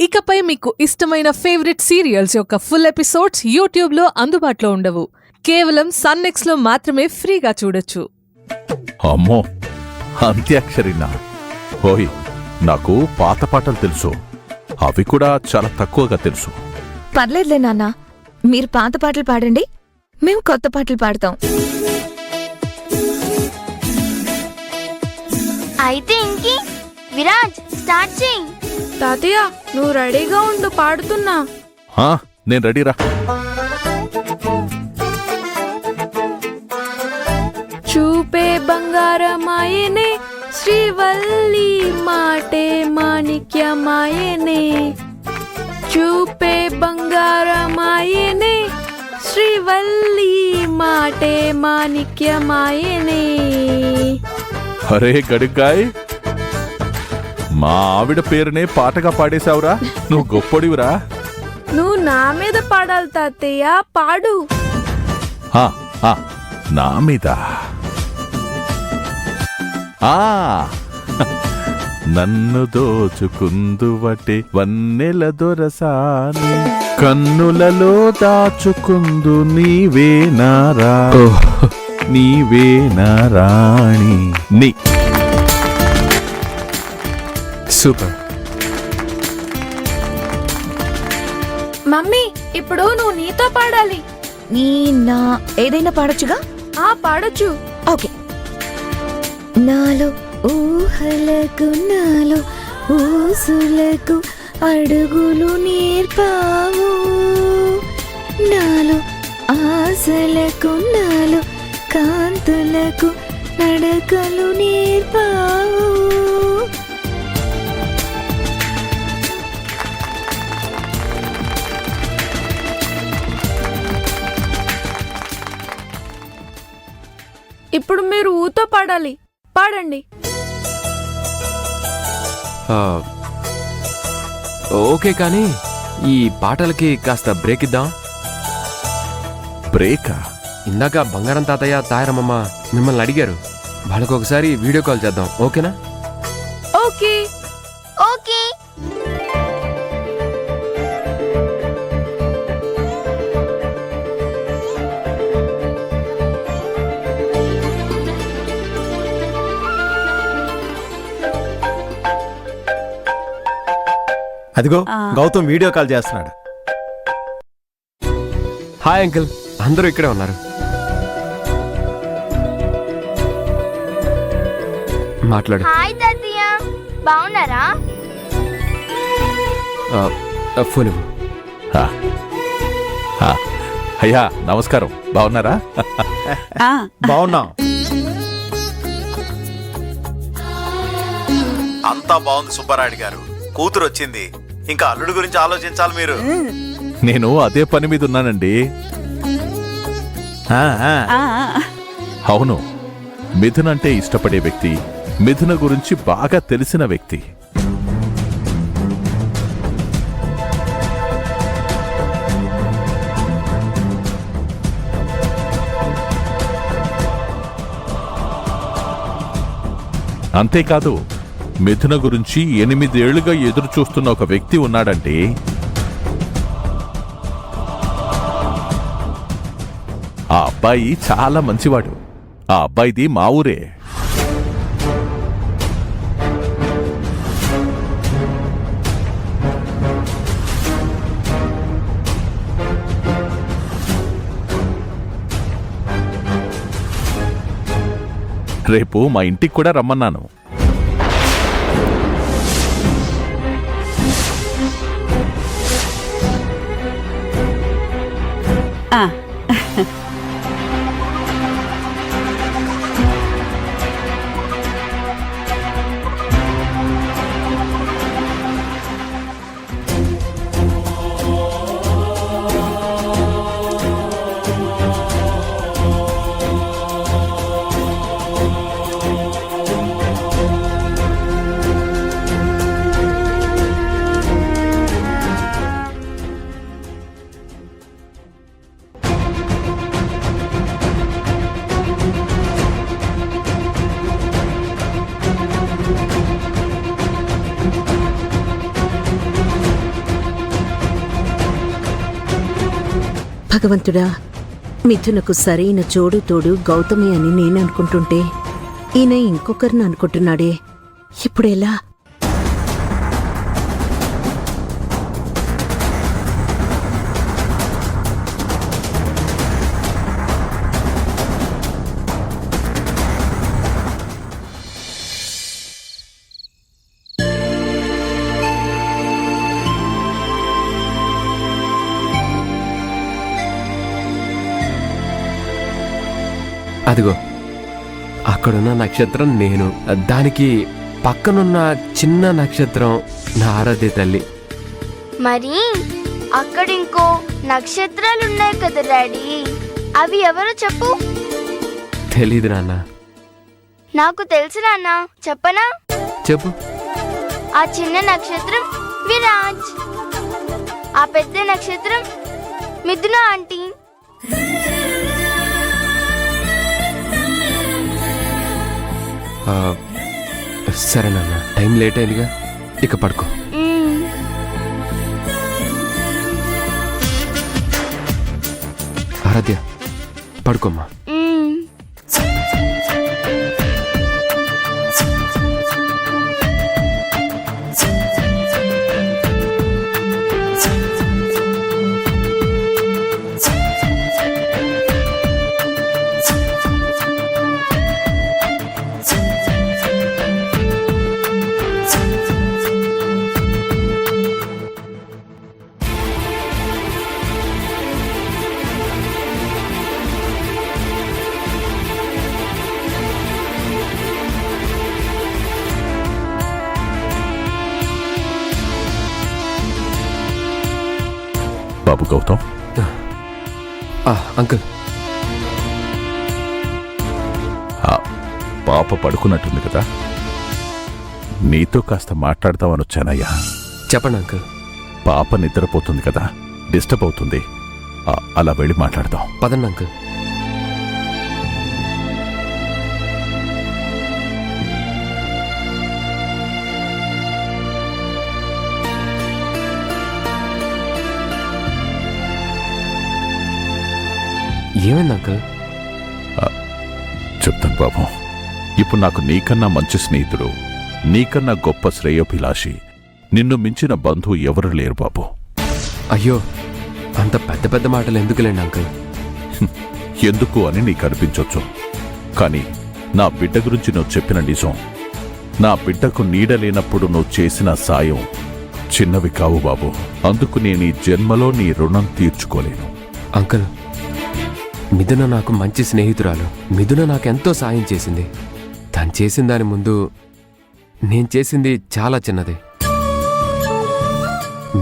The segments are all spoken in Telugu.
ఇకపై మీకు ఇష్టమైన ఫేవరెట్ సీరియల్స్ యొక్క ఫుల్ ఎపిసోడ్స్ యూట్యూబ్లో అందుబాటులో ఉండవు. కేవలం సన్నెక్స్లో మాత్రమే ఫ్రీగా చూడొచ్చు. అమ్మో, అంత్యాక్షరినా? ఓయ్, నాకు పాత పాటలు తెలుసు, అవి కూడా చాలా తక్కువగా తెలుసు. పర్లేదులే నాన్న, మీరు పాత పాటలు పాడండి, మేము కొత్త పాటలు పాడతాం. అయితే ఇంకి విరాజ్ స్టార్ట్ చేయి. తాతయ్య, నువ్వు రెడీగా ఉండు, పాడుతున్నా. నేను రెడీరా. చూపే బంగారమాయనే శ్రీవల్లి, మాటే మాణిక్యమాయనే. చూపే బంగారమాయనే శ్రీవల్లి, మాటే మాణిక్యమాయనే. అరే గడికాయ్, మా ఆవిడ పేరునే పాటగా పాడేశావురా, నువ్వు గొప్పడివిరా. నువ్వు నా మీద పాడాలి తాతయ్య, పాడు. నా మీద నన్ను దోచుకుందువటే వన్నెల దొరసాని, కన్నులలో దాచుకుందు నీవే నీవే నారాణి. సూపర్. మమ్మీ, ఇప్పుడు నువ్వు నీతో పాడాలి. నా ఏదైనా పాడొచ్చుగా? పాడొచ్చు. ఓకే. నాలో ఊహలకు, నాలో ఊసులకు అడుగులు నేర్పావు, నాలో ఆశలకు, నాలో కాంతులకు నడకలు నేర్పావు. ఇప్పుడు మీరు ఊతో పాడాలి, పాడండి. ఓకే, కానీ ఈ పాటలకి కాస్త బ్రేక్ ఇద్దాం. బ్రేకా? ఇందాక బంగారం తాతయ్య తాయారమ్మమ్మ మిమ్మల్ని అడిగారు, వాళ్ళకు ఒకసారి వీడియో కాల్ చేద్దాం, ఓకేనా? ఓకే. ఓకే. అదిగో గౌతమ్ వీడియో కాల్ చేస్తున్నాడు. హాయ్ అంకుల్, అందరూ ఇక్కడే ఉన్నారు. మాట్లాడు. హాయ్ తాతయ్య, బాగున్నారా? ఫోన్ ఇవ్వు. అయ్యా నమస్కారం, బాగున్నారా? బాగున్నాం, అంతా బాగుంది. సుబ్బారాయుడు గారు కూతురు వచ్చింది, ఇంకా అల్లుడు గురించి ఆలోచించాలి మీరు. నేను అదే పని మీద ఉన్నానండి. అవును, మిథున్ అంటే ఇష్టపడే వ్యక్తి, మిథున గురించి బాగా తెలిసిన వ్యక్తి. అంతేకాదు, మిథున గురించి 8 ఏళ్లుగా ఎదురు చూస్తున్న ఒక వ్యక్తి ఉన్నాడంటే ఆ అబ్బాయి చాలా మంచివాడు. ఆ అబ్బాయిది మా ఊరే. రేపు మా ఇంటికి కూడా రమ్మన్నాను. భగవంతుడా, మిథునకు సరైన జోడు తోడు గౌతమి అని నేను అనుకుంటుంటే ఈయన ఇంకొకరిని అనుకుంటున్నాడే. ఇప్పుడెలా? అదిగో అక్కడున్న నక్షత్రం నేను, దానికి పక్కనున్న చిన్న నక్షత్రం నా ఆరాధ్య తల్లి. మరి అక్కడ ఇంకో నక్షత్రాలు ఉన్నాయి కదా డాడీ, అవి ఎవరో చెప్పు. తెలీదు నాన్న. నాకు తెలుసు నాన్న, చెప్పనా? చెప్పు. ఆ చిన్న నక్షత్రం విరాజ్, ఆ పెద్ద నక్షత్రం మిథున ఆంటీ. సరే నాన్న, టైం లేట్ అయిందిగా, ఇక పడుకో. ఆరాధ్య పడుకోమ్మా. బాబు గౌతమ్. అంకుల్, పాప పడుకున్నట్టుంది కదా, నీతో కాస్త మాట్లాడతామని వచ్చానయ్యా. చెప్పండి అంకుల్. పాప నిద్రపోతుంది కదా, డిస్టర్బ్ అవుతుంది, అలా వెళ్ళి మాట్లాడదాం. పదండి అంకుల్. ఏమైంది అంకుల్? చెప్తాను బాబు. ఇప్పుడు నాకు నీకన్నా మంచి స్నేహితుడు, నీకన్నా గొప్ప శ్రేయోభిలాషి, నిన్ను మించిన బంధువు ఎవరు లేరు బాబు. అయ్యో, అంత పెద్ద పెద్ద మాటలు ఎందుకులేండి అంకుల్. ఎందుకు అని నీకు అనిపించొచ్చు, కానీ నా బిడ్డ గురించి నువ్వు చెప్పిన నిజం, నా బిడ్డకు నీడ లేనప్పుడు నువ్వు చేసిన సాయం చిన్నవి కావు బాబు. అందుకు నేను ఈ జన్మలో నీ రుణం తీర్చుకోలేను. అంకుల్, మిథున నాకు మంచి స్నేహితురాలు. మిథున నాకెంతో సాయం చేసింది. తను చేసిన దాని ముందు నేను చేసింది చాలా చిన్నది.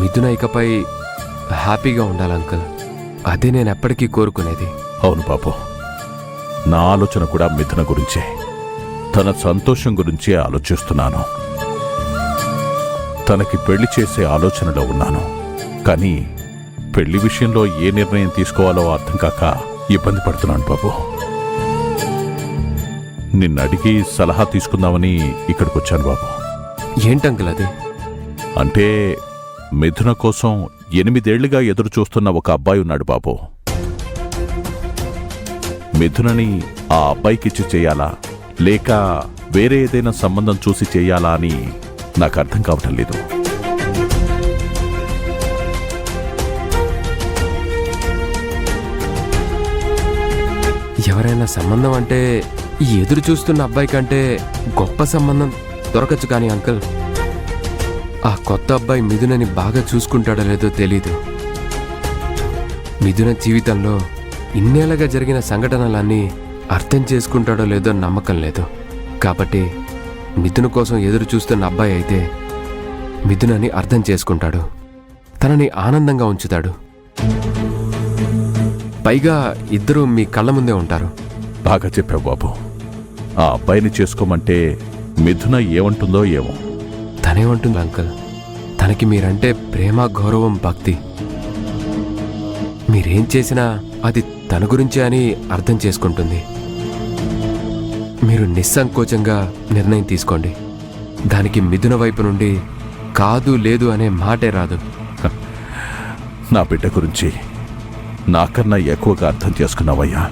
మిథున ఇకపై హ్యాపీగా ఉండాలి అంకుల్, అదే నేను ఎప్పటికీ కోరుకునేది. అవును బాబు, నా ఆలోచన కూడా మిథున గురించే. తన సంతోషం గురించే ఆలోచిస్తున్నాను. తనకి పెళ్లి చేసే ఆలోచనలో ఉన్నాను, కానీ పెళ్లి విషయంలో ఏ నిర్ణయం తీసుకోవాలో అర్థం కాక ఇబ్బంది పడుతున్నాను బాబు. నిన్నడిగి సలహా తీసుకుందామని ఇక్కడికి వచ్చాను బాబు. ఏంటంకుల్ అది? అంటే మిథున కోసం 8 ఏళ్లుగా ఎదురు చూస్తున్న ఒక అబ్బాయి ఉన్నాడు బాబు. మిథునని ఆ అబ్బాయికిచ్చి చేయాలా, లేక వేరే ఏదైనా సంబంధం చూసి చేయాలా అని నాకు అర్థం కావటం లేదు. ఎవరైనా సంబంధం అంటే ఈ ఎదురు చూస్తున్న అబ్బాయి కంటే గొప్ప సంబంధం దొరకచ్చు, కానీ అంకుల్, ఆ కొత్త అబ్బాయి మిథునని బాగా చూసుకుంటాడో లేదో తెలీదు. మిథున జీవితంలో ఇన్నేళ్ళగా జరిగిన సంఘటనలన్నీ అర్థం చేసుకుంటాడో లేదో నమ్మకం లేదు. కాబట్టి మిథున కోసం ఎదురు చూస్తున్న అబ్బాయి అయితే మిథునని అర్థం చేసుకుంటాడు, తనని ఆనందంగా ఉంచుతాడు. పైగా ఇద్దరూ మీ కళ్ళ ముందే ఉంటారు. బాగా చెప్పావు బాబు. ఆ అబ్బాయిని చేసుకోమంటే మిథున ఏమంటుందో ఏమో. తనేమంటుంది అంకుల్, తనకి మీరంటే ప్రేమ, గౌరవం, భక్తి. మీరేం చేసినా అది తన గురించే అని అర్థం చేసుకుంటుంది. మీరు నిస్సంకోచంగా నిర్ణయం తీసుకోండి. దానికి మిథున వైపు నుండి కాదు లేదు అనే మాటే రాదు. నా బిడ్డ గురించి నాకన్నా ఎక్కువగా అర్థం చేసుకున్నావయ్యా.